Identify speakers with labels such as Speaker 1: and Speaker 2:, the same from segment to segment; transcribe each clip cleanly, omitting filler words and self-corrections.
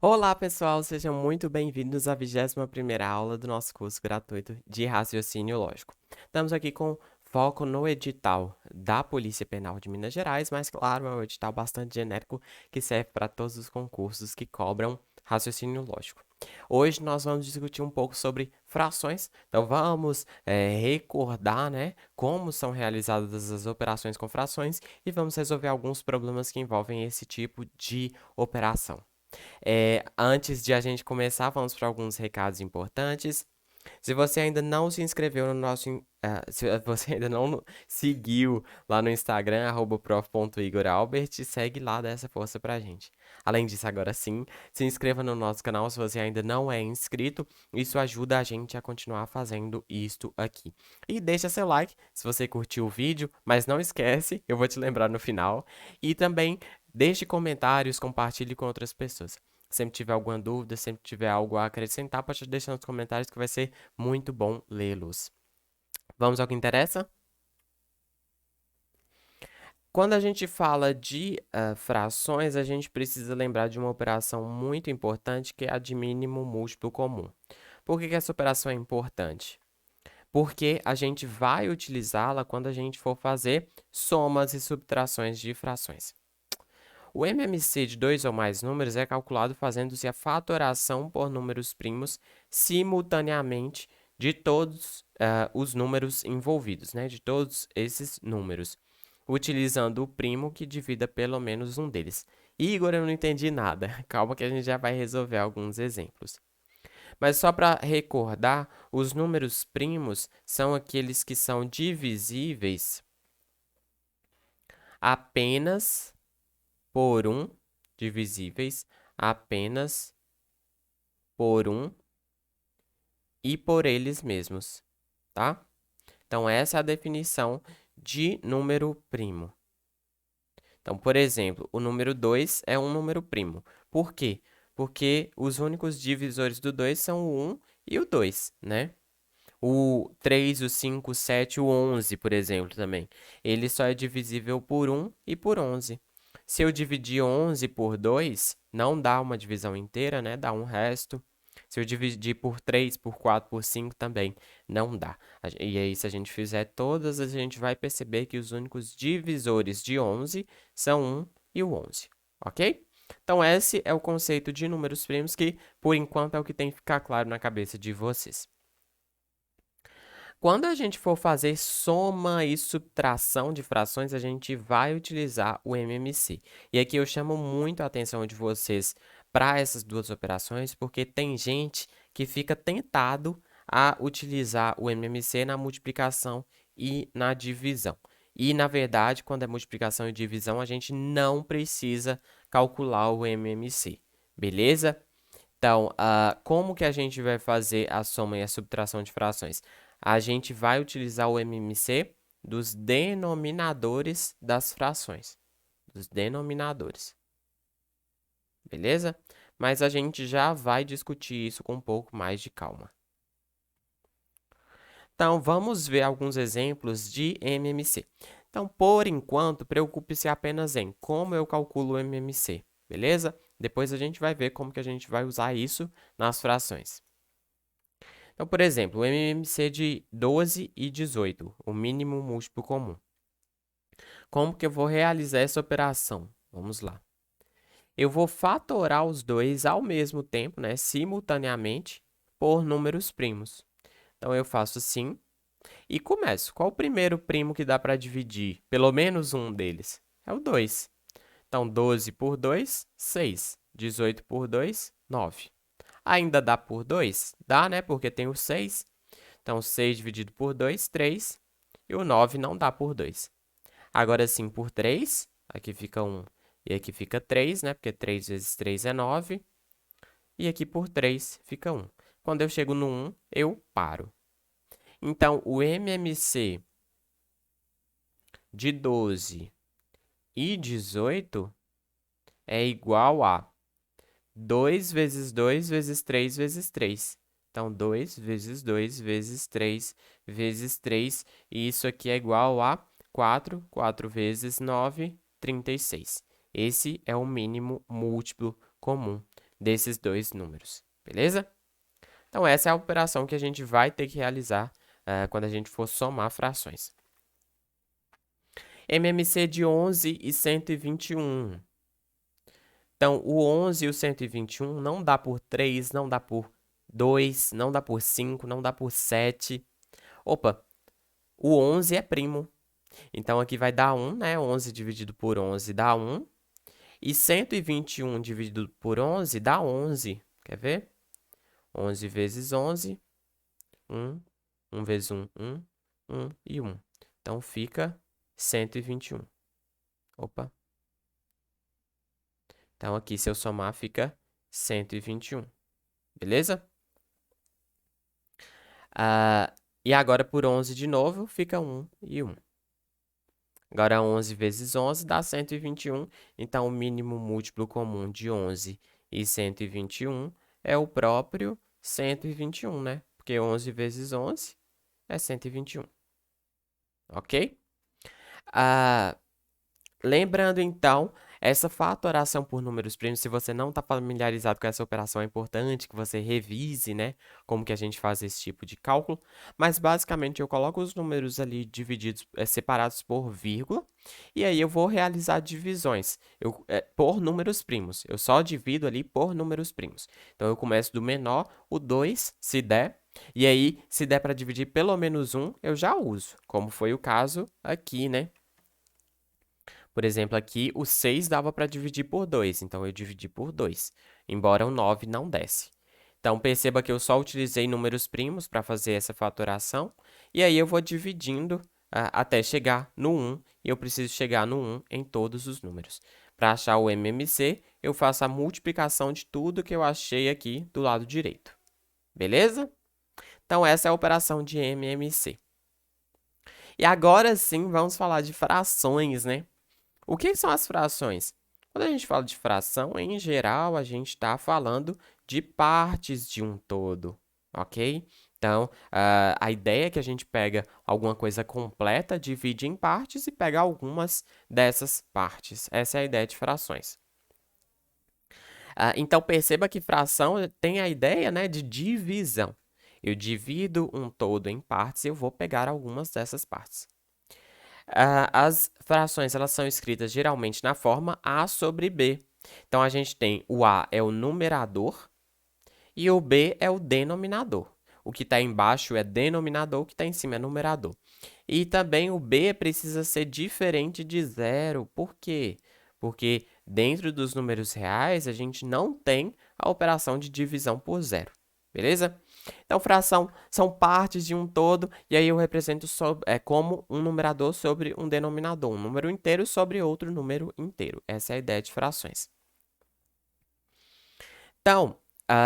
Speaker 1: Olá, pessoal, sejam muito bem-vindos à 21ª aula do nosso curso gratuito de raciocínio lógico. Estamos aqui com foco no edital da Polícia Penal de Minas Gerais, mas claro, é um edital bastante genérico que serve para todos os concursos que cobram raciocínio lógico. Hoje nós vamos discutir um pouco sobre frações, então vamos recordar, né, como são realizadas as operações com frações e vamos resolver alguns problemas que envolvem esse tipo de operação. Antes de a gente começar, vamos para alguns recados importantes. Se você ainda não se inscreveu no se você ainda não seguiu lá no Instagram, @prof.igoralbert, segue lá, dá essa força pra gente. Além disso, agora sim, se inscreva no nosso canal se você ainda não é inscrito. Isso ajuda a gente a continuar fazendo isto aqui. E deixa seu like se você curtiu o vídeo, mas não esquece, eu vou te lembrar no final. E também deixe comentários, compartilhe com outras pessoas. Sempre tiver alguma dúvida, sempre tiver algo a acrescentar, pode deixar nos comentários que vai ser muito bom lê-los. Vamos ao que interessa? Quando a gente fala de frações, a gente precisa lembrar de uma operação muito importante que é a de mínimo múltiplo comum. Por que essa operação é importante? Porque a gente vai utilizá-la quando a gente for fazer somas e subtrações de frações. O MMC de dois ou mais números é calculado fazendo-se a fatoração por números primos simultaneamente de todos os números envolvidos, né? De todos esses números, utilizando o primo que divida pelo menos um deles. Igor, eu não entendi nada. Calma que a gente já vai resolver alguns exemplos. Mas só para recordar, os números primos são aqueles que são divisíveis apenas por um, divisíveis apenas por um e por eles mesmos, tá? Então, essa é a definição de número primo. Então, por exemplo, o número 2 é um número primo. Por quê? Porque os únicos divisores do 2 são o 1 e o 2, né? O 3, o 5, o 7, o 11, por exemplo, também. Ele só é divisível por 1 e por 11. Se eu dividir 11 por 2, não dá uma divisão inteira, né? Dá um resto. Se eu dividir por 3, por 4, por 5, também não dá. E aí, se a gente fizer todas, a gente vai perceber que os únicos divisores de 11 são 1 e o 11, ok? Então, esse é o conceito de números primos que, por enquanto, é o que tem que ficar claro na cabeça de vocês. Quando a gente for fazer soma e subtração de frações, a gente vai utilizar o MMC. E aqui eu chamo muito a atenção de vocês para essas duas operações, porque tem gente que fica tentado a utilizar o MMC na multiplicação e na divisão. E, na verdade, quando é multiplicação e divisão, a gente não precisa calcular o MMC, beleza? Então, como que a gente vai fazer a soma e a subtração de frações? A gente vai utilizar o MMC dos denominadores das frações. Dos denominadores. Beleza? Mas a gente já vai discutir isso com um pouco mais de calma. Então, vamos ver alguns exemplos de MMC. Então, por enquanto, preocupe-se apenas em como eu calculo o MMC, beleza? Depois a gente vai ver como que a gente vai usar isso nas frações. Então, por exemplo, o MMC de 12 e 18, o mínimo múltiplo comum. Como que eu vou realizar essa operação? Vamos lá. Eu vou fatorar os dois ao mesmo tempo, né, simultaneamente, por números primos. Então, eu faço assim e começo. Qual o primeiro primo que dá para dividir? Pelo menos um deles. É o 2. Então, 12 por 2, 6. 18 por 2, 9. Ainda dá por 2? Dá, né? Porque tem o 6. Então, 6 dividido por 2, 3. E o 9 não dá por 2. Agora sim, por 3, aqui fica 1 e aqui fica 3, né? Porque 3 vezes 3 é 9. E aqui por 3 fica 1. Quando eu chego no 1, eu paro. Então, o MMC de 12 e 18 é igual a 2 vezes 2 vezes 3 vezes 3. Então, 2 vezes 2 vezes 3 vezes 3. E isso aqui é igual a 4. 4 vezes 9, 36. Esse é o mínimo múltiplo comum desses dois números, beleza? Então, essa é a operação que a gente vai ter que realizar quando a gente for somar frações. MMC de 11 e 121. Então, o 11 e o 121 não dá por 3, não dá por 2, não dá por 5, não dá por 7. Opa, o 11 é primo. Então, aqui vai dar 1, né? 11 dividido por 11 dá 1. E 121 dividido por 11 dá 11. Quer ver? 11 vezes 11, 1. 1 vezes 1, 1. 1 e 1. Então, fica 121. Opa. Então, aqui, se eu somar, fica 121. Beleza? E agora, por 11 de novo, fica 1 e 1. Agora, 11 vezes 11 dá 121. Então, o mínimo múltiplo comum de 11 e 121 é o próprio 121, né? Porque 11 vezes 11 é 121. Ok? Lembrando, então, essa fatoração por números primos, se você não está familiarizado com essa operação, é importante que você revise, né, como que a gente faz esse tipo de cálculo. Mas, basicamente, eu coloco os números ali divididos, separados por vírgula, e aí eu vou realizar divisões por números primos. Eu só divido ali por números primos. Então, eu começo do menor, o 2, se der, e aí, se der para dividir pelo menos 1, eu já uso, como foi o caso aqui, né? Por exemplo, aqui o 6 dava para dividir por 2, então eu dividi por 2, embora o 9 não desse. Então, perceba que eu só utilizei números primos para fazer essa fatoração, e aí eu vou dividindo até chegar no 1, e eu preciso chegar no 1 em todos os números. Para achar o MMC, eu faço a multiplicação de tudo que eu achei aqui do lado direito. Beleza? Então, essa é a operação de MMC. E agora sim, vamos falar de frações, né? O que são as frações? Quando a gente fala de fração, em geral, a gente está falando de partes de um todo, ok? Então, a ideia é que a gente pega alguma coisa completa, divide em partes e pega algumas dessas partes. Essa é a ideia de frações. Então, perceba que fração tem a ideia, né, de divisão. Eu divido um todo em partes e eu vou pegar algumas dessas partes. As frações elas são escritas geralmente na forma A sobre B. Então, a gente tem o A é o numerador e o B é o denominador. O que está embaixo é denominador, o que está em cima é numerador. E também o B precisa ser diferente de zero. Por quê? Porque dentro dos números reais, a gente não tem a operação de divisão por zero. Beleza? Então, fração são partes de um todo, e aí eu represento como um numerador sobre um denominador, um número inteiro sobre outro número inteiro. Essa é a ideia de frações. Então,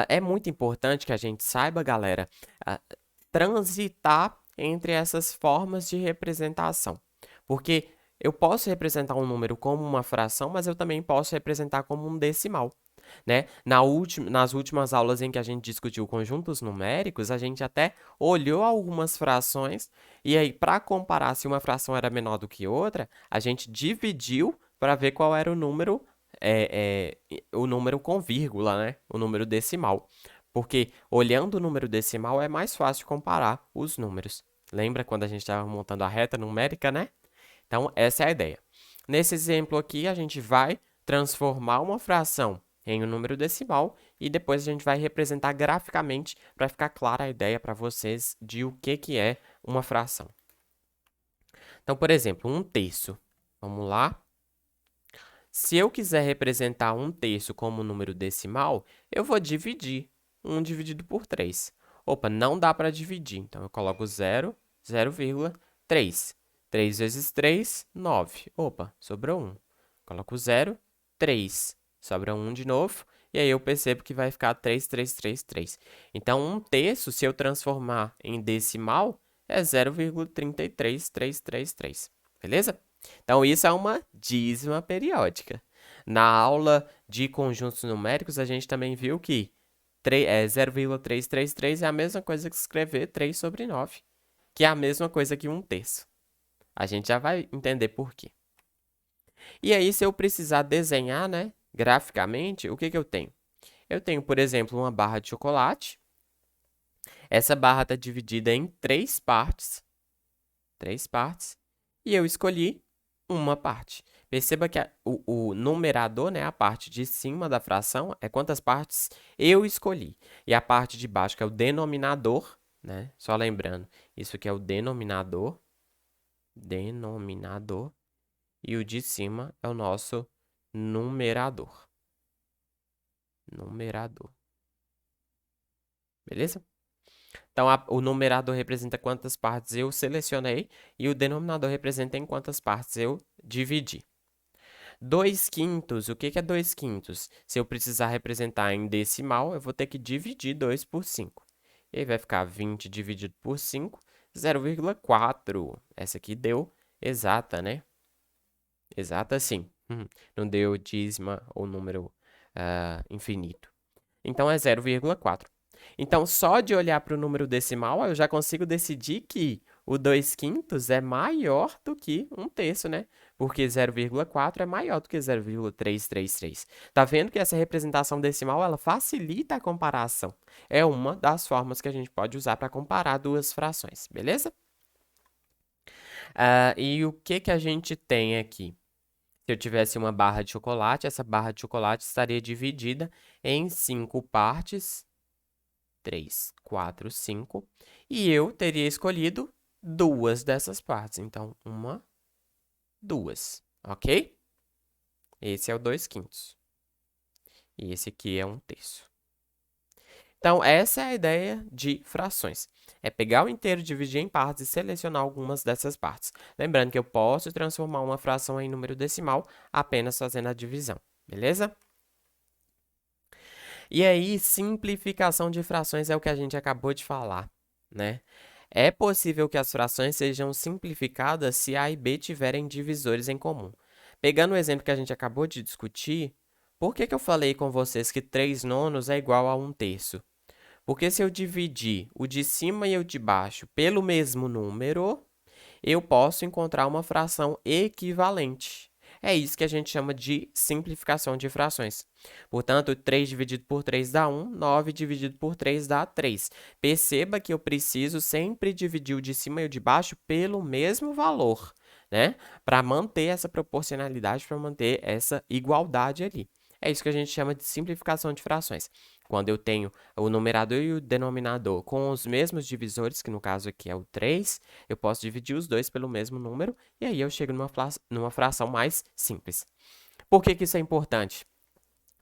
Speaker 1: é muito importante que a gente saiba, galera, transitar entre essas formas de representação. Porque eu posso representar um número como uma fração, mas eu também posso representar como um decimal. Né? Nas últimas aulas em que a gente discutiu conjuntos numéricos, a gente até olhou algumas frações e aí, para comparar se uma fração era menor do que outra, a gente dividiu para ver qual era o número com vírgula, né? O número decimal. Porque olhando o número decimal é mais fácil comparar os números. Lembra quando a gente estava montando a reta numérica, né? Então, essa é a ideia. Nesse exemplo aqui, a gente vai transformar uma fração em um número decimal e depois a gente vai representar graficamente para ficar clara a ideia para vocês de o que é uma fração. Então, por exemplo, 1/3. Vamos lá. Se eu quiser representar 1/3 como número decimal, eu vou dividir 1 dividido por 3. Opa, não dá para dividir, então eu coloco 0, 0,3. 3 vezes 3, 9. Opa, sobrou 1. Coloco 0, 3. Sobra 1 de novo. E aí eu percebo que vai ficar 3, 3, 3, 3. Então, 1/3, se eu transformar em decimal, é 0,33333. Beleza? Então, isso é uma dízima periódica. Na aula de conjuntos numéricos, a gente também viu que 0,333 é a mesma coisa que escrever 3 sobre 9, que é a mesma coisa que 1/3. A gente já vai entender por quê. E aí, se eu precisar desenhar, né, graficamente, o que eu tenho? Eu tenho, por exemplo, uma barra de chocolate. Essa barra está dividida em 3 partes. 3 partes. E eu escolhi uma parte. Perceba que o numerador, né, a parte de cima da fração, é quantas partes eu escolhi. E a parte de baixo, que é o denominador, né? Só lembrando, isso aqui é o denominador. Denominador. E o de cima é o nosso numerador. Numerador. Beleza? Então, o numerador representa quantas partes eu selecionei e o denominador representa em quantas partes eu dividi. 2/5, o que é 2/5? Se eu precisar representar em decimal, eu vou ter que dividir 2 por 5. E aí vai ficar 20 dividido por 5, 0,4. Essa aqui deu exata, né? Exata sim. Não deu dízima ou número infinito. Então, é 0,4. Então, só de olhar para o número decimal, eu já consigo decidir que o 2/5 é maior do que 1/3, né? Porque 0,4 é maior do que 0,333. Tá vendo que essa representação decimal, ela facilita a comparação. É uma das formas que a gente pode usar para comparar duas frações, beleza? E o que a gente tem aqui? Se eu tivesse uma barra de chocolate, essa barra de chocolate estaria dividida em 5 partes. 3, 4, 5. E eu teria escolhido 2 dessas partes. Então, 1, 2. Ok? Esse é o 2/5. E esse aqui é 1/3. Então, essa é a ideia de frações. É pegar o inteiro, dividir em partes e selecionar algumas dessas partes. Lembrando que eu posso transformar uma fração em número decimal apenas fazendo a divisão. Beleza? E aí, simplificação de frações é o que a gente acabou de falar, né? É possível que as frações sejam simplificadas se A e B tiverem divisores em comum. Pegando o exemplo que a gente acabou de discutir, por que eu falei com vocês que 3/9 é igual a 1/3? Porque se eu dividir o de cima e o de baixo pelo mesmo número, eu posso encontrar uma fração equivalente. É isso que a gente chama de simplificação de frações. Portanto, 3 dividido por 3 dá 1, 9 dividido por 3 dá 3. Perceba que eu preciso sempre dividir o de cima e o de baixo pelo mesmo valor, né? Para manter essa proporcionalidade, para manter essa igualdade ali. É isso que a gente chama de simplificação de frações. Quando eu tenho o numerador e o denominador com os mesmos divisores, que no caso aqui é o 3, eu posso dividir os dois pelo mesmo número, e aí eu chego numa fração mais simples. Por que isso é importante?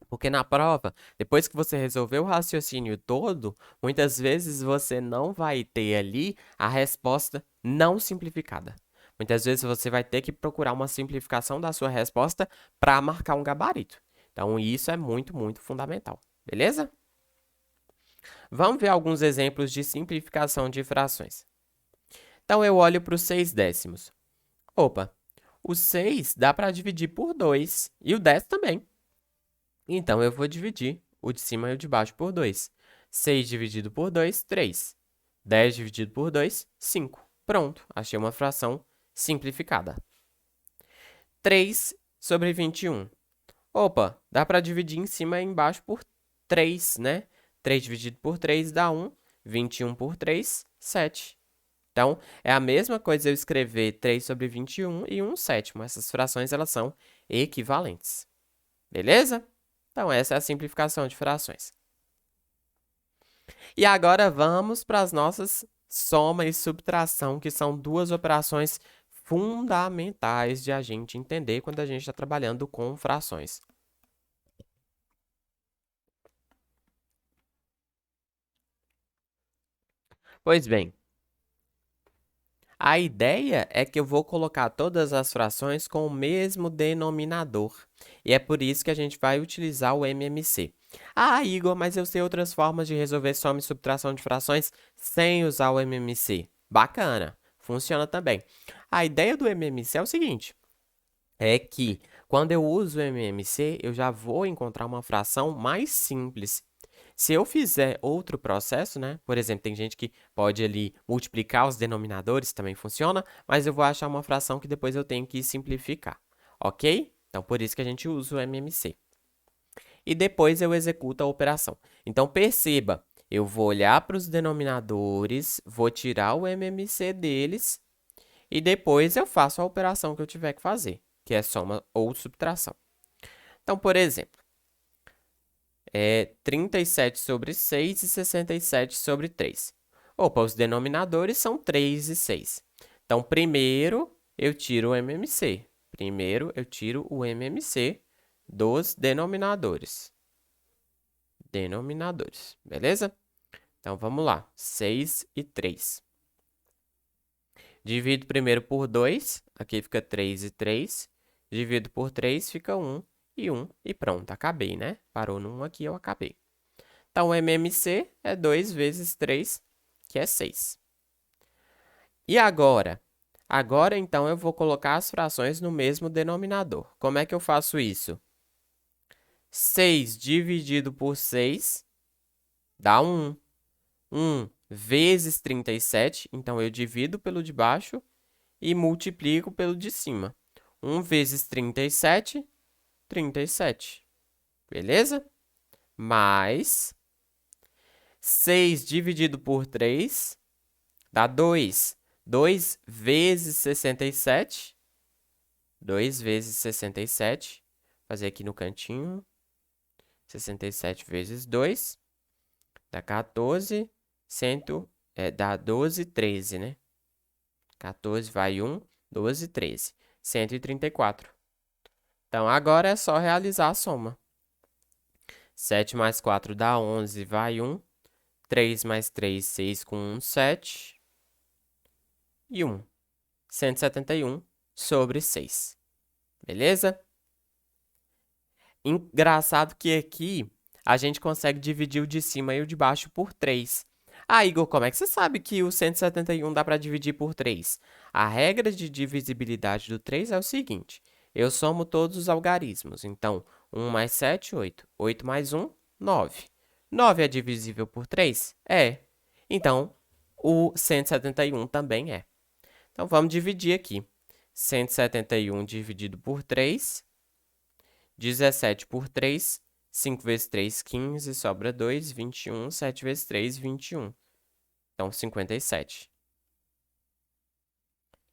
Speaker 1: Porque na prova, depois que você resolver o raciocínio todo, muitas vezes você não vai ter ali a resposta não simplificada. Muitas vezes você vai ter que procurar uma simplificação da sua resposta para marcar um gabarito. Então, isso é muito, muito fundamental. Beleza? Vamos ver alguns exemplos de simplificação de frações. Então, eu olho para os 6/10. Opa, o 6 dá para dividir por 2 e o 10 também. Então, eu vou dividir o de cima e o de baixo por 2. 6 dividido por 2, 3. 10 dividido por 2, 5. Pronto, achei uma fração simplificada. 3 sobre 21. Opa, dá para dividir em cima e embaixo por 3, né? 3 dividido por 3 dá 1. 21 por 3, 7. Então, é a mesma coisa eu escrever 3 sobre 21 e 1/7. Essas frações, elas são equivalentes. Beleza? Então, essa é a simplificação de frações. E agora, vamos para as nossas soma e subtração, que são duas operações fundamentais de a gente entender quando a gente está trabalhando com frações. Pois bem, a ideia é que eu vou colocar todas as frações com o mesmo denominador. E é por isso que a gente vai utilizar o MMC. Ah, Igor, mas eu sei outras formas de resolver soma e subtração de frações sem usar o MMC. Bacana, funciona também. A ideia do MMC é o seguinte, é que quando eu uso o MMC, eu já vou encontrar uma fração mais simples. Se eu fizer outro processo, né? Por exemplo, tem gente que pode ali multiplicar os denominadores, também funciona, mas eu vou achar uma fração que depois eu tenho que simplificar, ok? Então, por isso que a gente usa o MMC. e depois eu executo a operação. Então, perceba, eu vou olhar para os denominadores, vou tirar o MMC deles e depois eu faço a operação que eu tiver que fazer, que é soma ou subtração. Então, por exemplo, 37 sobre 6 e 67 sobre 3. Opa, os denominadores são 3 e 6. Então, primeiro eu tiro o MMC. Primeiro eu tiro o MMC dos denominadores. Beleza? Então, vamos lá. 6 e 3. Divido primeiro por 2. Aqui fica 3 e 3. Divido por 3, fica 1 e 1. E pronto, acabei, né? Parou no 1 aqui, eu acabei. Então, o MMC é 2 vezes 3, que é 6. E agora? Agora, então, eu vou colocar as frações no mesmo denominador. Como é que eu faço isso? 6 dividido por 6 dá 1. 1 vezes 37, então eu divido pelo de baixo e multiplico pelo de cima. 1 vezes 37, 37. Beleza? Mais 6 dividido por 3 dá 2. 2 vezes 67. 2 vezes 67. Vou fazer aqui no cantinho. 67 vezes 2 dá 14. Dá 12, 13, né? 14 vai 1, 12, 13. 134. Então, agora é só realizar a soma. 7 mais 4 dá 11, vai 1. 3 mais 3, 6 com 1, 7. E 1. 171 sobre 6. Beleza? Engraçado que aqui a gente consegue dividir o de cima e o de baixo por 3. Ah, Igor, como é que você sabe que o 171 dá para dividir por 3? A regra de divisibilidade do 3 é o seguinte. Eu somo todos os algarismos. Então, 1 mais 7, 8. 8 mais 1, 9. 9 é divisível por 3? É. Então, o 171 também é. Então, vamos dividir aqui. 171 dividido por 3, 17 por 3, 5 vezes 3, 15, sobra 2, 21, 7 vezes 3, 21. Então, 57.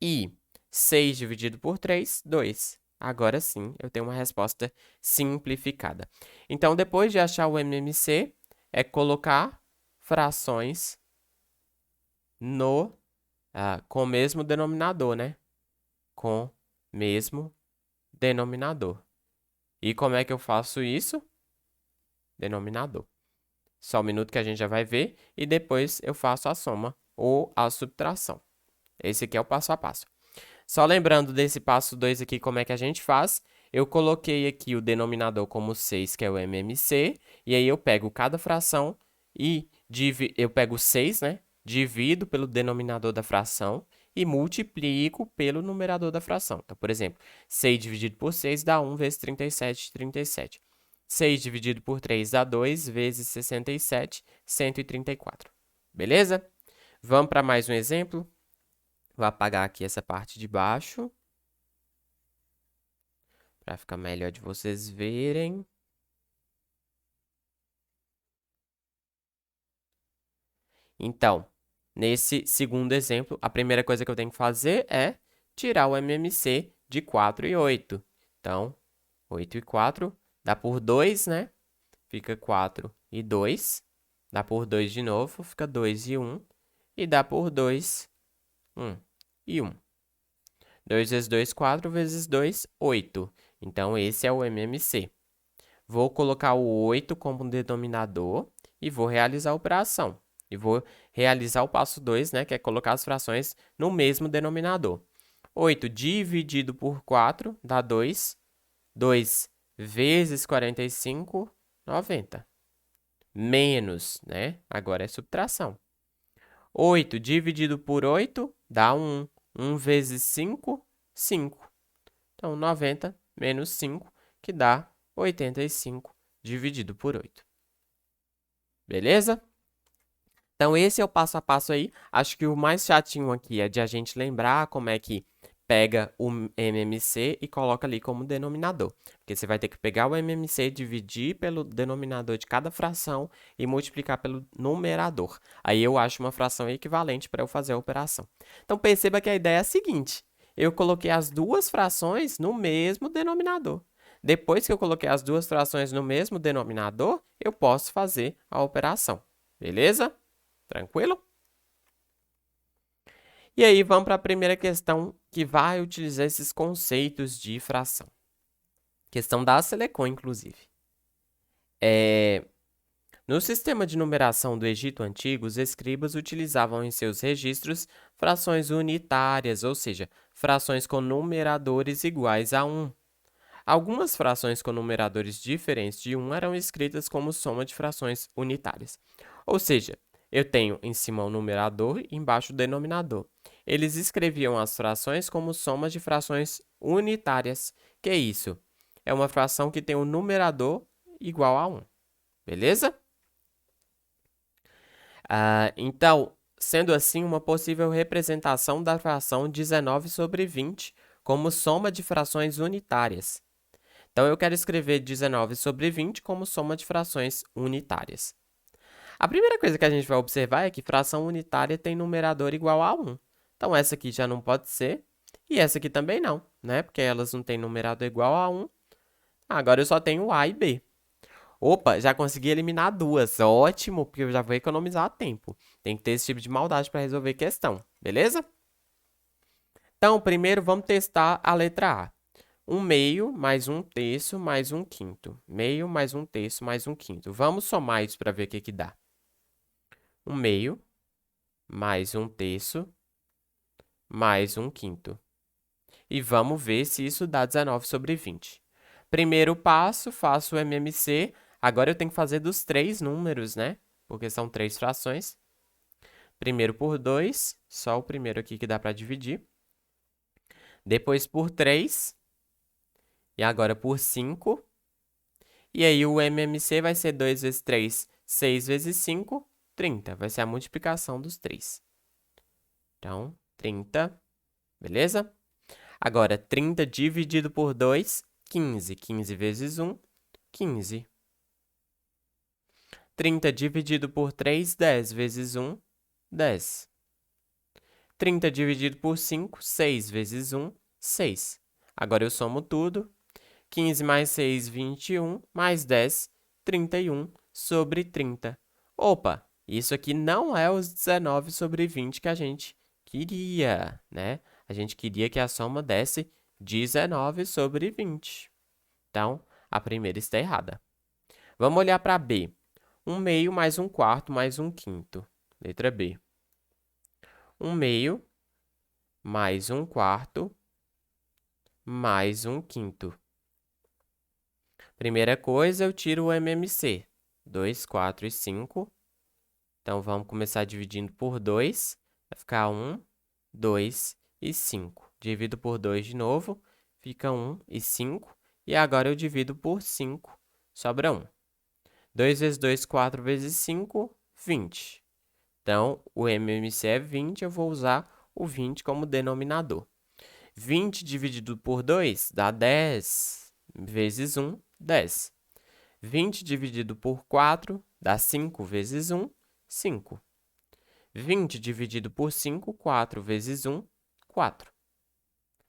Speaker 1: E 6 dividido por 3, 2. Agora sim, eu tenho uma resposta simplificada. Então, depois de achar o MMC, é colocar frações com o mesmo denominador, né? Com mesmo denominador. E como é que eu faço isso? Denominador. Só um minuto que a gente já vai ver. E depois eu faço a soma ou a subtração. Esse aqui é o passo a passo. Só lembrando desse passo 2 aqui, como é que a gente faz. Eu coloquei aqui o denominador como 6, que é o MMC. E aí eu pego cada fração e eu pego 6, né? Divido pelo denominador da fração e multiplico pelo numerador da fração. Então, por exemplo, 6 dividido por 6 dá 1 vezes 37, 37. 6 dividido por 3 dá 2 vezes 67, 134. Beleza? Vamos para mais um exemplo. Vou apagar aqui essa parte de baixo, para ficar melhor de vocês verem. Então, nesse segundo exemplo, a primeira coisa que eu tenho que fazer é tirar o MMC de 4 e 8. Então, 8 e 4 dá por 2, né? Fica 4 e 2. Dá por 2 de novo, fica 2 e 1. E dá por 2, 1 e 1. 2 vezes 2, 4 vezes 2, 8. Então, esse é o MMC. Vou colocar o 8 como denominador e vou realizar a operação. E vou realizar o passo 2, né, que é colocar as frações no mesmo denominador. 8 dividido por 4 dá 2. 2 vezes 45, 90. Menos, né? Agora é subtração. 8 dividido por 8 dá 1. 1 vezes 5, 5. Então, 90 menos 5, que dá 85 dividido por 8. Beleza? Então, esse é o passo a passo aí. Acho que o mais chatinho aqui é de a gente lembrar como é que pega o MMC e coloca ali como denominador. Porque você vai ter que pegar o MMC, dividir pelo denominador de cada fração e multiplicar pelo numerador. Aí eu acho uma fração equivalente para eu fazer a operação. Então perceba que a ideia é a seguinte: eu coloquei as duas frações no mesmo denominador. Depois que eu coloquei as duas frações no mesmo denominador, eu posso fazer a operação. Beleza? Tranquilo? E aí, vamos para a primeira questão que vai utilizar esses conceitos de fração. Questão da Selecon, inclusive. No sistema de numeração do Egito Antigo, os escribas utilizavam em seus registros frações unitárias, ou seja, frações com numeradores iguais a 1. Algumas frações com numeradores diferentes de 1 eram escritas como soma de frações unitárias. Ou seja, eu tenho em cima o numerador e embaixo o denominador. Eles escreviam as frações como somas de frações unitárias. Que é isso? É uma fração que tem um numerador igual a 1. Beleza? Então, sendo assim, uma possível representação da fração 19 sobre 20 como soma de frações unitárias. Então, eu quero escrever 19 sobre 20 como soma de frações unitárias. A primeira coisa que a gente vai observar é que fração unitária tem numerador igual a 1. Então, essa aqui já não pode ser, e essa aqui também não, né? Porque elas não têm numerador igual a 1. Agora eu só tenho A e B. Opa, já consegui eliminar duas. Ótimo, porque eu já vou economizar tempo. Tem que ter esse tipo de maldade para resolver questão, beleza? Então, primeiro vamos testar a letra A. 1 meio mais 1 terço mais 1 quinto. Meio mais 1 terço mais 1 quinto. Vamos somar isso para ver o que dá. 1 meio mais 1 terço mais 1 quinto. E vamos ver se isso dá 19 sobre 20. Primeiro passo, faço o MMC. Agora eu tenho que fazer dos três números, né? Porque são três frações. Primeiro por 2, só o primeiro aqui que dá para dividir. Depois por 3. E agora por 5. E aí o MMC vai ser 2 vezes 3, 6 vezes 5, 30. Vai ser a multiplicação dos 3. Então, 30, beleza? Agora, 30 dividido por 2, 15. 15 vezes 1, 15. 30 dividido por 3, 10 vezes 1, 10. 30 dividido por 5, 6 vezes 1, 6. Agora eu somo tudo. 15 mais 6, 21, mais 10, 31 sobre 30. Opa, isso aqui não é os 19 sobre 20 que a gente queria, né? A gente queria que a soma desse 19 sobre 20. Então, a primeira está errada. Vamos olhar para B. 1 meio mais 1 quarto mais 1 quinto. Letra B. 1 meio mais 1 quarto mais 1 quinto. Primeira coisa, eu tiro o MMC. 2, 4 e 5. Então, vamos começar dividindo por 2. Vai ficar 1, 2 e 5. Divido por 2 de novo. Fica 1 e 5. E agora eu divido por 5. Sobra 1. 2 vezes 2, 4 vezes 5, 20. Então, o MMC é 20. Eu vou usar o 20 como denominador. 20 dividido por 2 dá 10. Vezes 1, 10. 20 dividido por 4 dá 5 vezes 1, 5. 20 dividido por 5, 4 vezes 1, 4.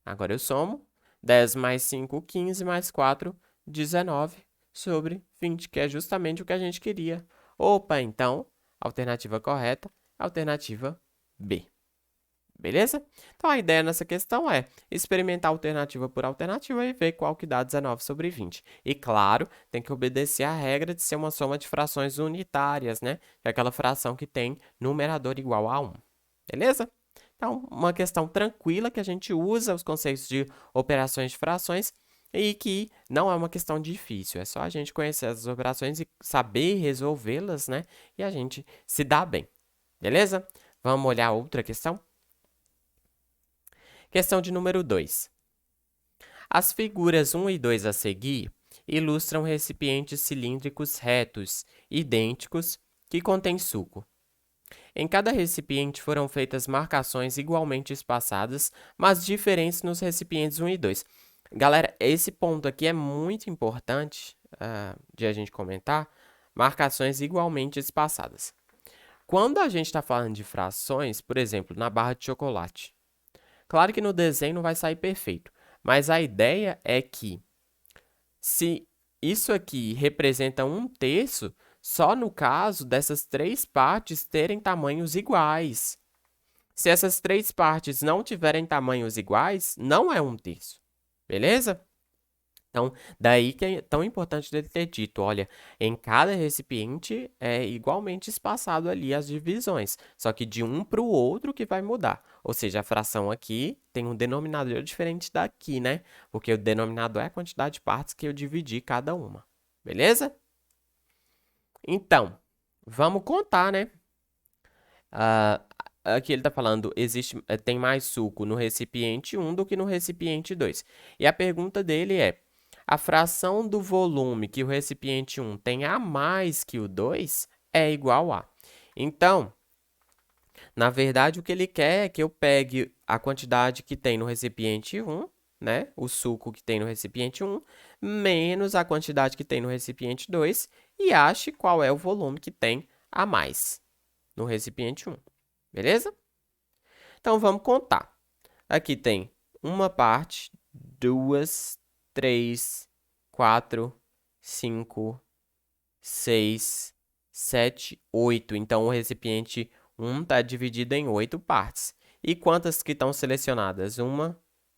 Speaker 1: Agora eu somo. 10 mais 5, 15, mais 4, 19 sobre 20, que é justamente o que a gente queria. Opa, então, alternativa correta, alternativa B. Beleza? Então, a ideia nessa questão é experimentar alternativa por alternativa e ver qual que dá 19 sobre 20. E, claro, tem que obedecer a regra de ser uma soma de frações unitárias, né? Que é aquela fração que tem numerador igual a 1. Beleza? Então, uma questão tranquila que a gente usa os conceitos de operações de frações e que não é uma questão difícil. É só a gente conhecer as operações e saber resolvê-las, né? E a gente se dá bem. Beleza? Vamos olhar outra questão? Questão de número 2. As figuras 1 e 2 a seguir ilustram recipientes cilíndricos retos, idênticos, que contêm suco. Em cada recipiente foram feitas marcações igualmente espaçadas, mas diferentes nos recipientes 1 e 2. Galera, esse ponto aqui é muito importante de a gente comentar. Marcações igualmente espaçadas. Quando a gente está falando de frações, por exemplo, na barra de chocolate, claro que no desenho não vai sair perfeito, mas a ideia é que se isso aqui representa 1/3, só no caso dessas 3 partes terem tamanhos iguais. Se essas 3 partes não tiverem tamanhos iguais, não é 1/3, beleza? Então, daí que é tão importante ele ter dito, olha, em cada recipiente é igualmente espaçado ali as divisões, só que de um para o outro que vai mudar. Ou seja, a fração aqui tem um denominador diferente daqui, né? Porque o denominador é a quantidade de partes que eu dividi cada uma, beleza? Então, vamos contar, né? Aqui ele está falando, tem mais suco no recipiente 1 do que no recipiente 2. E a pergunta dele é, a fração do volume que o recipiente 1 tem a mais que o 2 é igual a. Então, na verdade, o que ele quer é que eu pegue a quantidade que tem no recipiente 1, né? O suco que tem no recipiente 1, menos a quantidade que tem no recipiente 2 e ache qual é o volume que tem a mais no recipiente 1. Beleza? Então, vamos contar. Aqui tem uma parte, 2, 3, 4, 5, 6, 7, 8. Então, o recipiente 1 está dividido em 8 partes. E quantas que estão selecionadas? 1,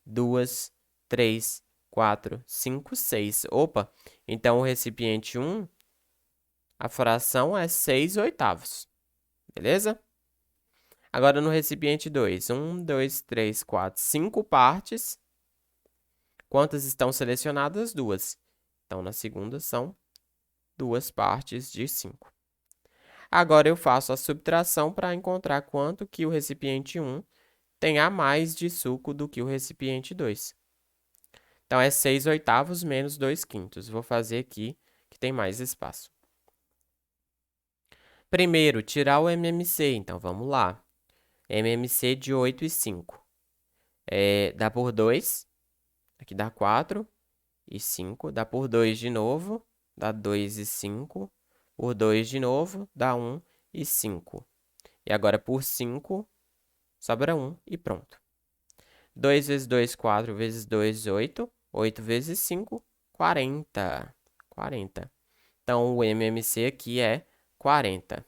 Speaker 1: 2, 3, 4, 5, 6. Opa! Então, o recipiente 1, a fração é 6/8. Beleza? Agora, no recipiente 2, 1, 2, 3, 4, 5 partes. Quantas estão selecionadas? 2. Então, na segunda são 2 partes de 5. Agora, eu faço a subtração para encontrar quanto que o recipiente 1 tem a mais de suco do que o recipiente 2. Então, é 6/8 menos 2/5. Vou fazer aqui que tem mais espaço. Primeiro, tirar o MMC. Então, vamos lá. MMC de 8 e 5. Dá por 2. Aqui dá 4 e 5. Dá por 2 de novo. Dá 2 e 5. Por 2 de novo, dá 1 e 5. E agora, por 5, sobra 1 e pronto. 2 vezes 2, 4 vezes 2, 8. 8 vezes 5, 40. 40. Então, o MMC aqui é 40.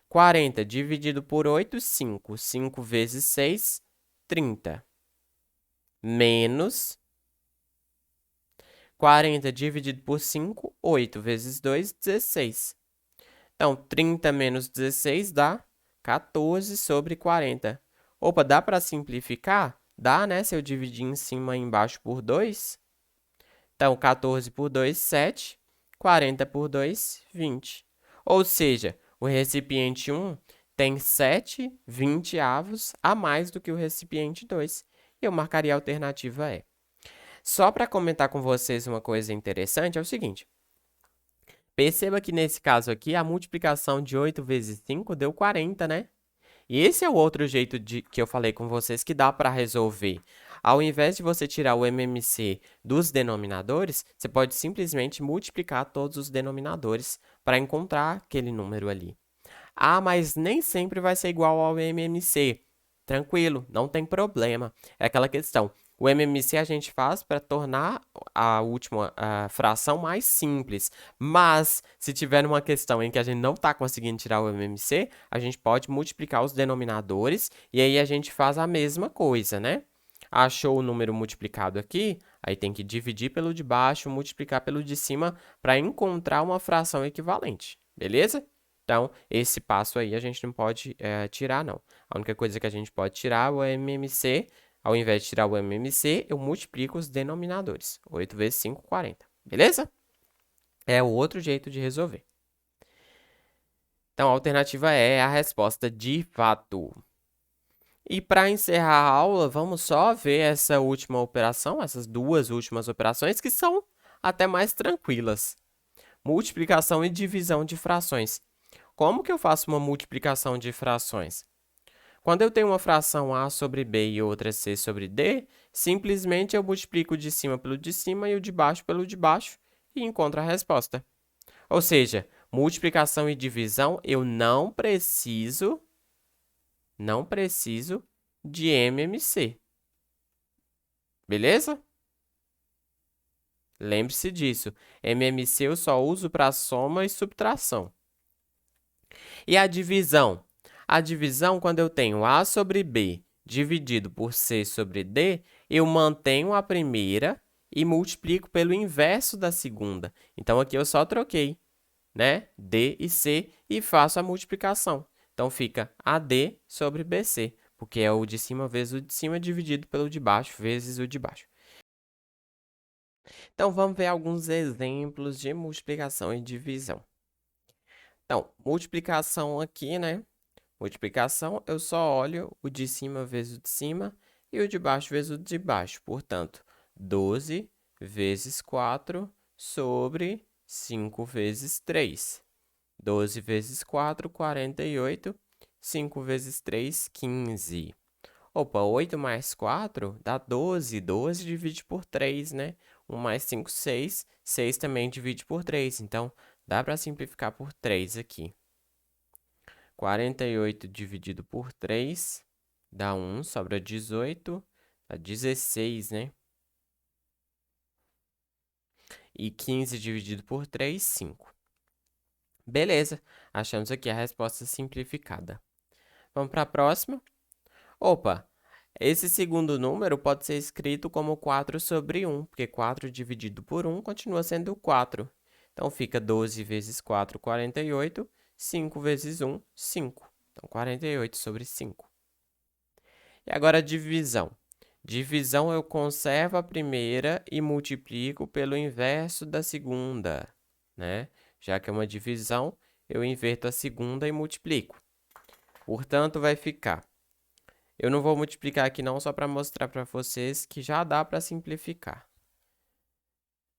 Speaker 1: 40 dividido por 8, 5. 5 vezes 6, 30. Menos 40 dividido por 5, 8 vezes 2, 16. Então, 30 menos 16 dá 14/40. Opa, dá para simplificar? Dá, né? Se eu dividir em cima e embaixo por 2. Então, 14 por 2, 7. 40 por 2, 20. Ou seja, o recipiente 1 tem 7/20 a mais do que o recipiente 2. E eu marcaria a alternativa E. Só para comentar com vocês uma coisa interessante, é o seguinte. Perceba que nesse caso aqui, a multiplicação de 8 vezes 5 deu 40, né? E esse é o outro jeito que eu falei com vocês que dá para resolver. Ao invés de você tirar o MMC dos denominadores, você pode simplesmente multiplicar todos os denominadores para encontrar aquele número ali. Ah, mas nem sempre vai ser igual ao MMC. Tranquilo, não tem problema. É aquela questão. O MMC a gente faz para tornar a última fração mais simples. Mas, se tiver uma questão em que a gente não está conseguindo tirar o MMC, a gente pode multiplicar os denominadores e aí a gente faz a mesma coisa, né? Achou o número multiplicado aqui, aí tem que dividir pelo de baixo, multiplicar pelo de cima para encontrar uma fração equivalente, beleza? Então, esse passo aí a gente não pode tirar, não. A única coisa que a gente pode tirar é o MMC. Ao invés de tirar o MMC, eu multiplico os denominadores. 8 vezes 5, 40. Beleza? É o outro jeito de resolver. Então, a alternativa é a resposta de fato. E para encerrar a aula, vamos só ver essa última operação, essas duas últimas operações, que são até mais tranquilas. Multiplicação e divisão de frações. Como que eu faço uma multiplicação de frações? Quando eu tenho uma fração A sobre B e outra C sobre D, simplesmente eu multiplico o de cima pelo de cima e o de baixo pelo de baixo e encontro a resposta. Ou seja, multiplicação e divisão eu não preciso de MMC. Beleza? Lembre-se disso. MMC eu só uso para soma e subtração. E a divisão? A divisão, quando eu tenho A sobre B dividido por C sobre D, eu mantenho a primeira e multiplico pelo inverso da segunda. Então, aqui eu só troquei, né? D e C e faço a multiplicação. Então, fica AD sobre BC, porque é o de cima vezes o de cima dividido pelo de baixo vezes o de baixo. Então, vamos ver alguns exemplos de multiplicação e divisão. Então, multiplicação aqui, né? Multiplicação, eu só olho o de cima vezes o de cima e o de baixo vezes o de baixo. Portanto, 12 vezes 4 sobre 5 vezes 3. 12 vezes 4, 48. 5 vezes 3, 15. Opa, 8 mais 4 dá 12. 12 divide por 3, né? 1 mais 5, 6. 6 também divide por 3. Então, dá para simplificar por 3 aqui. 48 dividido por 3 dá 1, sobra 18. Dá 16, né? E 15 dividido por 3, 5. Beleza, achamos aqui a resposta simplificada. Vamos para a próxima. Opa, esse segundo número pode ser escrito como 4 sobre 1, porque 4 dividido por 1 continua sendo 4. Então, fica 12 vezes 4, 48. 5 vezes 1, 5. Então, 48 sobre 5. E agora a divisão. Divisão, eu conservo a primeira e multiplico pelo inverso da segunda, né? Já que é uma divisão, eu inverto a segunda e multiplico. Portanto, vai ficar. Eu não vou multiplicar aqui não, só para mostrar para vocês que já dá para simplificar.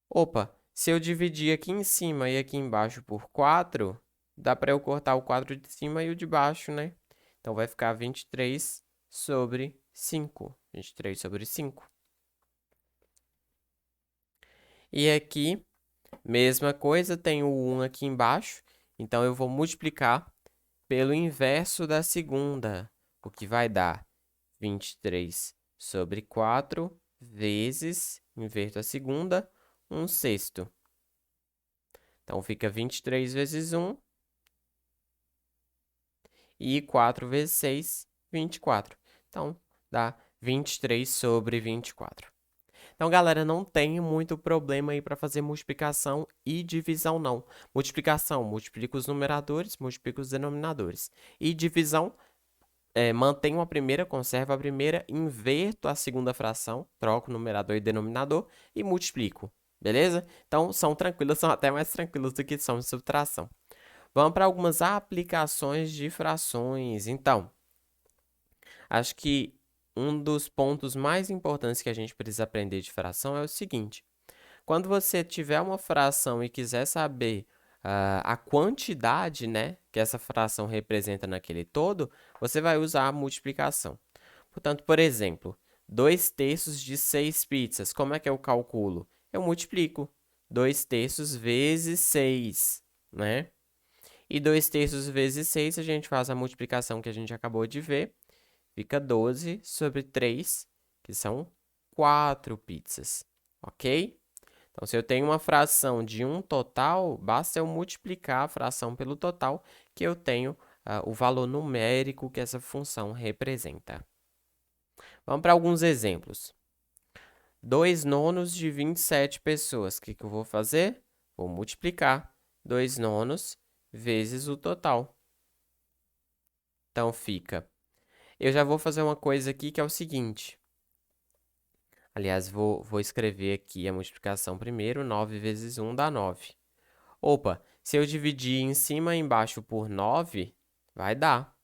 Speaker 1: Opa, se eu dividir aqui em cima e aqui embaixo por 4, dá para eu cortar o 4 de cima e o de baixo, né? Então, vai ficar 23 sobre 5. 23 sobre 5. E aqui, mesma coisa, tem o 1 aqui embaixo. Então, eu vou multiplicar pelo inverso da segunda, o que vai dar 23 sobre 4 vezes, inverto a segunda, 1 sexto. Então, fica 23 vezes 1 e 4 vezes 6, 24. Então, dá 23 sobre 24. Então, galera, não tem muito problema aí para fazer multiplicação e divisão, não. Multiplicação, multiplica os numeradores, multiplica os denominadores. E divisão, mantenho a primeira, conservo a primeira, inverto a segunda fração, troco o numerador e denominador e multiplico. Beleza? Então, são tranquilas, são até mais tranquilas do que são de subtração. Vamos para algumas aplicações de frações. Então, acho que um dos pontos mais importantes que a gente precisa aprender de fração é o seguinte. Quando você tiver uma fração e quiser saber a quantidade, né, que essa fração representa naquele todo, você vai usar a multiplicação. Portanto, por exemplo, 2 terços de 6 pizzas. Como é que eu calculo? Eu multiplico 2 terços vezes 6, né? E 2 terços vezes 6, a gente faz a multiplicação que a gente acabou de ver. Fica 12 sobre 3, que são 4 pizzas, ok? Então, se eu tenho uma fração de um total, basta eu multiplicar a fração pelo total, que eu tenho o valor numérico que essa função representa. Vamos para alguns exemplos. 2 nonos de 27 pessoas. O que eu vou fazer? Vou multiplicar 2 nonos vezes o total. Então, fica. Eu já vou fazer uma coisa aqui que é o seguinte. Aliás, vou escrever aqui a multiplicação primeiro. 9 vezes 1 dá 9. Opa, se eu dividir em cima e embaixo por 9, vai dar.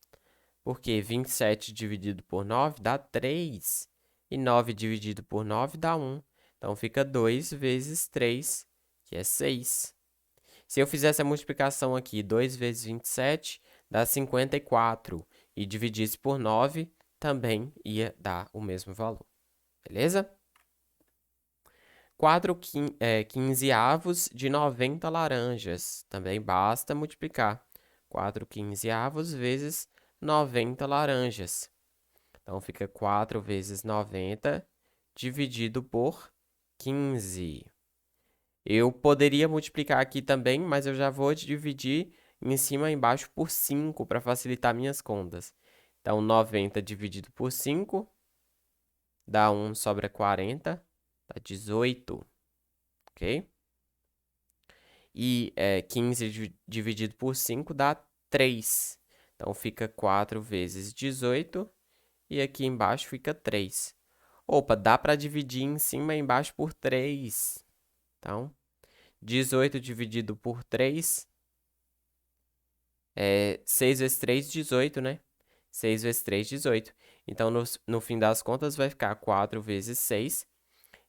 Speaker 1: Porque 27 dividido por 9 dá 3. E 9 dividido por 9 dá 1. Então, fica 2 vezes 3, que é 6. Se eu fizer essa multiplicação aqui, 2 vezes 27 dá 54. E dividisse por 9, também ia dar o mesmo valor. Beleza? 4 quinzeavos de 90 laranjas. Também basta multiplicar. 4 quinzeavos vezes 90 laranjas. Então, fica 4 vezes 90 dividido por 15. Eu poderia multiplicar aqui também, mas eu já vou dividir em cima e embaixo por 5 para facilitar minhas contas. Então, 90 dividido por 5 dá 1, sobra 40, dá 18, ok? E 15 dividido por 5 dá 3. Então, fica 4 vezes 18 e aqui embaixo fica 3. Opa, dá para dividir em cima e embaixo por 3. Então, 18 dividido por 3 é 6 vezes 3, 18, né? 6 vezes 3, 18. Então, no fim das contas, vai ficar 4 vezes 6.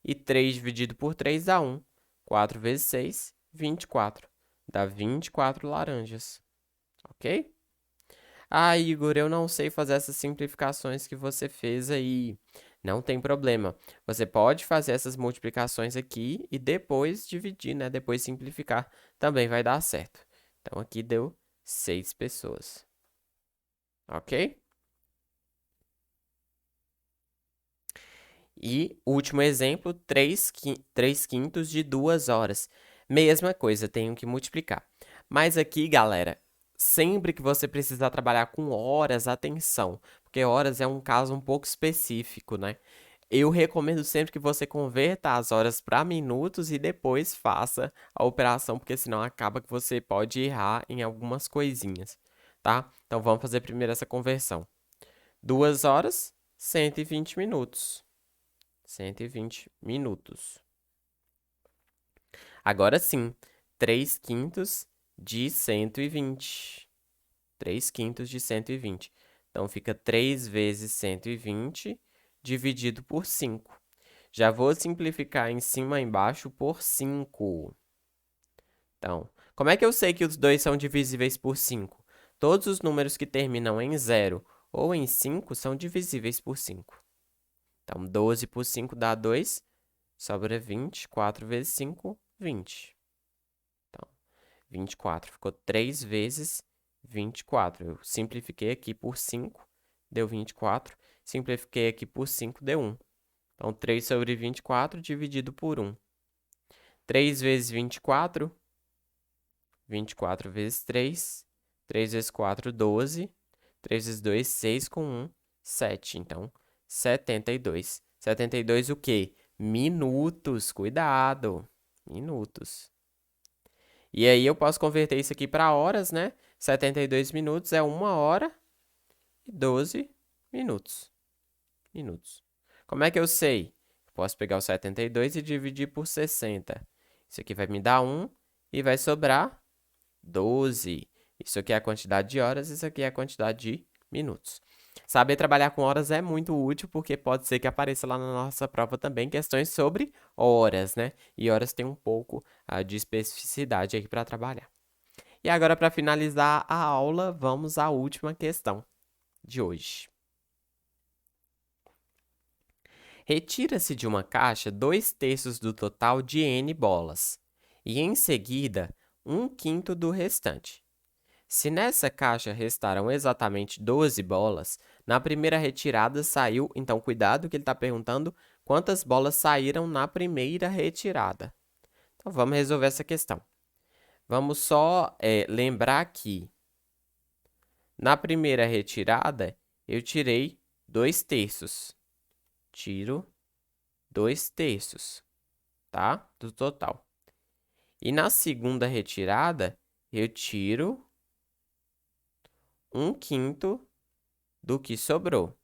Speaker 1: E 3 dividido por 3 dá 1. 4 vezes 6, 24. Dá 24 laranjas. Ok? Ah, Igor, eu não sei fazer essas simplificações que você fez aí. Não tem problema. Você pode fazer essas multiplicações aqui e depois dividir, né? Depois simplificar. Também vai dar certo. Então, aqui deu 6 pessoas. Ok? E último exemplo, 3 quintos de 2 horas. Mesma coisa, tenho que multiplicar. Mas aqui, galera, sempre que você precisar trabalhar com horas, atenção, porque horas é um caso um pouco específico, né? Eu recomendo sempre que você converta as horas para minutos e depois faça a operação, porque senão acaba que você pode errar em algumas coisinhas, tá? Então vamos fazer primeiro essa conversão. 2 horas, 120 minutos. 120 minutos. Agora sim, 3 quintos de 120. 3 quintos de 120. Então, fica 3 vezes 120 dividido por 5. Já vou simplificar em cima e embaixo por 5. Então, como é que eu sei que os dois são divisíveis por 5? Todos os números que terminam em 0 ou em 5 são divisíveis por 5. Então, 12 por 5 dá 2, sobra 20. 4 vezes 5, 20. Então, 24. Ficou 3 vezes 24. Eu simplifiquei aqui por 5, deu 24. Simplifiquei aqui por 5, deu 1. Então, 3 sobre 24 dividido por 1. 3 vezes 24. 24 vezes 3. 3 vezes 4, 12. 3 vezes 2, 6 com 1, 7. Então, 72. 72 o quê? Minutos. Cuidado. Minutos. E aí eu posso converter isso aqui para horas, né? 72 minutos é 1 hora e 12 minutos. Como é que eu sei? Posso pegar o 72 e dividir por 60. Isso aqui vai me dar 1 e vai sobrar 12. Isso aqui é a quantidade de horas, isso aqui é a quantidade de minutos. Saber trabalhar com horas é muito útil, porque pode ser que apareça lá na nossa prova também questões sobre horas, né? E horas tem um pouco de especificidade aqui para trabalhar. E agora, para finalizar a aula, vamos à última questão de hoje. Retira-se de uma caixa 2/3 do total de N bolas, e em seguida, 1/5 do restante. Se nessa caixa restaram exatamente 12 bolas, na primeira retirada saiu. Então, cuidado que ele está perguntando quantas bolas saíram na primeira retirada. Então, vamos resolver essa questão. Vamos só lembrar que na primeira retirada eu tirei 2/3. Tiro 2/3, tá? Do total. E na segunda retirada eu tiro 1/5 do que sobrou.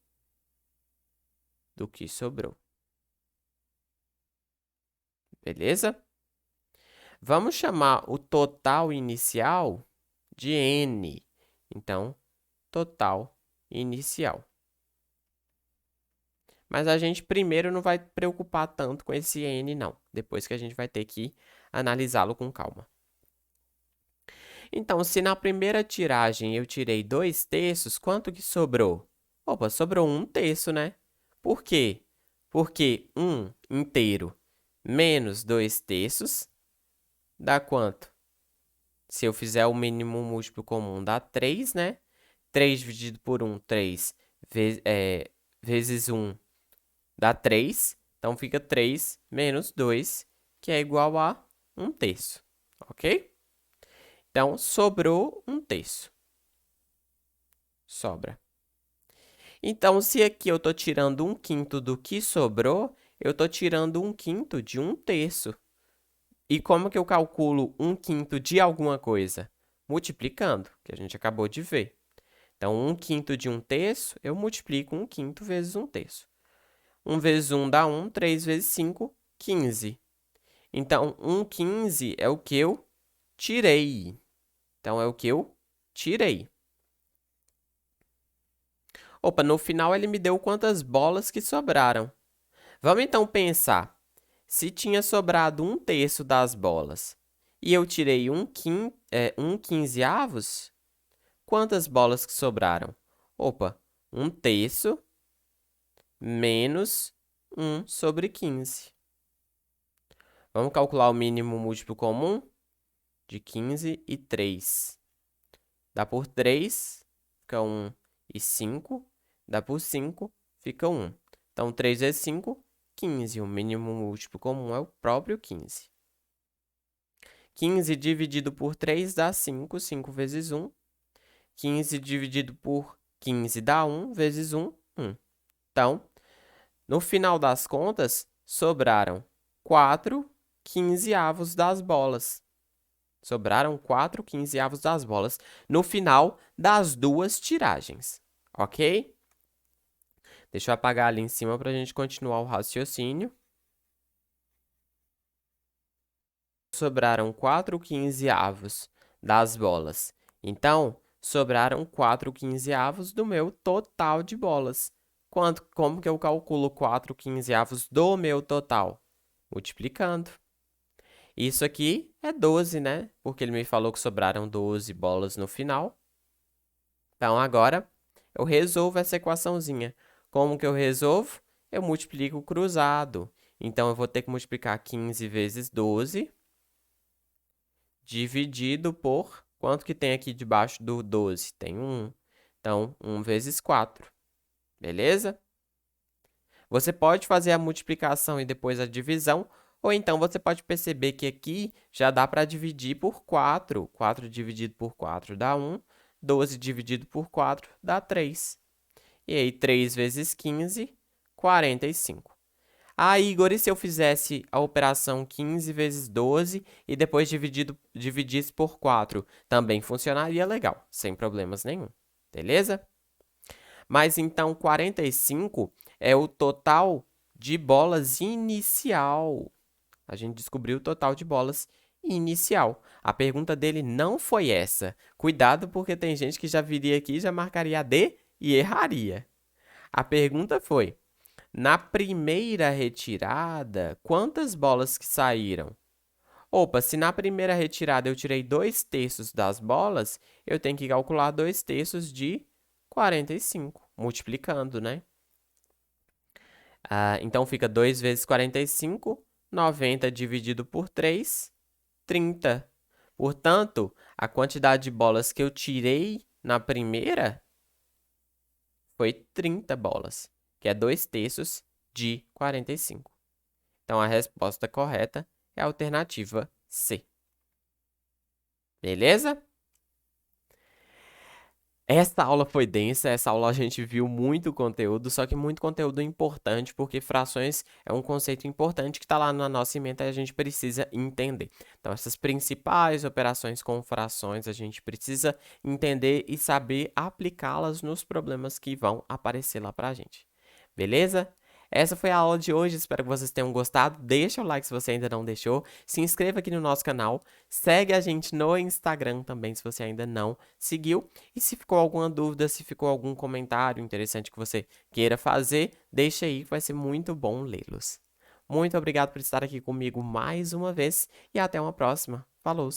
Speaker 1: Beleza? Vamos chamar o total inicial de N. Então, total inicial. Mas a gente primeiro não vai preocupar tanto com esse N, não. Depois que a gente vai ter que analisá-lo com calma. Então, se na primeira tiragem eu tirei 2/3, quanto que sobrou? Opa, sobrou 1/3, né? Por quê? Porque 1 inteiro menos 2/3 dá quanto? Se eu fizer o mínimo múltiplo comum, dá 3, né? 3 dividido por 1, 3 vezes 1 dá 3. Então, fica 3 menos 2, que é igual a 1/3, ok? Então, sobrou 1/3. Sobra. Então, se aqui eu estou tirando 1/5 do que sobrou, eu estou tirando 1/5 de 1/3. E como que eu calculo 1/5 de alguma coisa? Multiplicando, que a gente acabou de ver. Então, 1/5 de 1/3, eu multiplico 1/5 vezes 1/3. 1 vezes 1 dá 1, 3 vezes 5, 15. Então, 1/15 é o que eu tirei. Então, é o que eu tirei. Opa, no final ele me deu quantas bolas que sobraram. Vamos então pensar. Se tinha sobrado 1/3 das bolas e eu tirei 1/15, quantas bolas que sobraram? Opa, 1/3 menos 1 sobre 15. Vamos calcular o mínimo múltiplo comum de 15 e 3. Dá por 3, fica 1 e 5. Dá por 5, fica 1. Então, 3 vezes 5, 15. O mínimo múltiplo comum é o próprio 15. 15 dividido por 3 dá 5. 5 vezes 1. 15 dividido por 15 dá 1. Vezes 1, 1. Então, no final das contas, sobraram 4 quinzeavos das bolas. Sobraram 4 quinzeavos das bolas no final das duas tiragens, ok? Deixa eu apagar ali em cima para a gente continuar o raciocínio. Sobraram 4 quinzeavos das bolas. Então, sobraram 4 quinzeavos do meu total de bolas. Como que eu calculo 4 quinzeavos do meu total? Multiplicando. Isso aqui é 12, né? Porque ele me falou que sobraram 12 bolas no final. Então, agora, eu resolvo essa equaçãozinha. Como que eu resolvo? Eu multiplico cruzado. Então, eu vou ter que multiplicar 15 vezes 12, dividido por... Quanto que tem aqui debaixo do 12? Tem 1. Então, 1 vezes 4. Beleza? Você pode fazer a multiplicação e depois a divisão, ou então você pode perceber que aqui já dá para dividir por 4. 4 dividido por 4 dá 1. 12 dividido por 4 dá 3. E aí, 3 vezes 15, 45. Ah, Igor, e se eu fizesse a operação 15 vezes 12 e depois dividisse por 4? Também funcionaria legal, sem problemas nenhum. Beleza? Mas então, 45 é o total de bolas inicial. A gente descobriu o total de bolas inicial. A pergunta dele não foi essa. Cuidado, porque tem gente que já viria aqui e já marcaria a D e erraria. A pergunta foi: na primeira retirada, quantas bolas que saíram? Opa, se na primeira retirada eu tirei 2/3 das bolas, eu tenho que calcular 2/3 de 45, multiplicando, né? Então, fica 2 vezes 45, 90 dividido por 3, 30. Portanto, a quantidade de bolas que eu tirei na primeira foi 30 bolas, que é 2/3 de 45. Então, a resposta correta é a alternativa C. Beleza? Essa aula foi densa, essa aula a gente viu muito conteúdo, só que muito conteúdo importante, porque frações é um conceito importante que está lá na nossa ementa e a gente precisa entender. Então, essas principais operações com frações, a gente precisa entender e saber aplicá-las nos problemas que vão aparecer lá para a gente. Beleza? Essa foi a aula de hoje, espero que vocês tenham gostado. Deixa o like se você ainda não deixou, se inscreva aqui no nosso canal, segue a gente no Instagram também se você ainda não seguiu. E se ficou alguma dúvida, se ficou algum comentário interessante que você queira fazer, deixa aí que vai ser muito bom lê-los. Muito obrigado por estar aqui comigo mais uma vez e até uma próxima. Falou!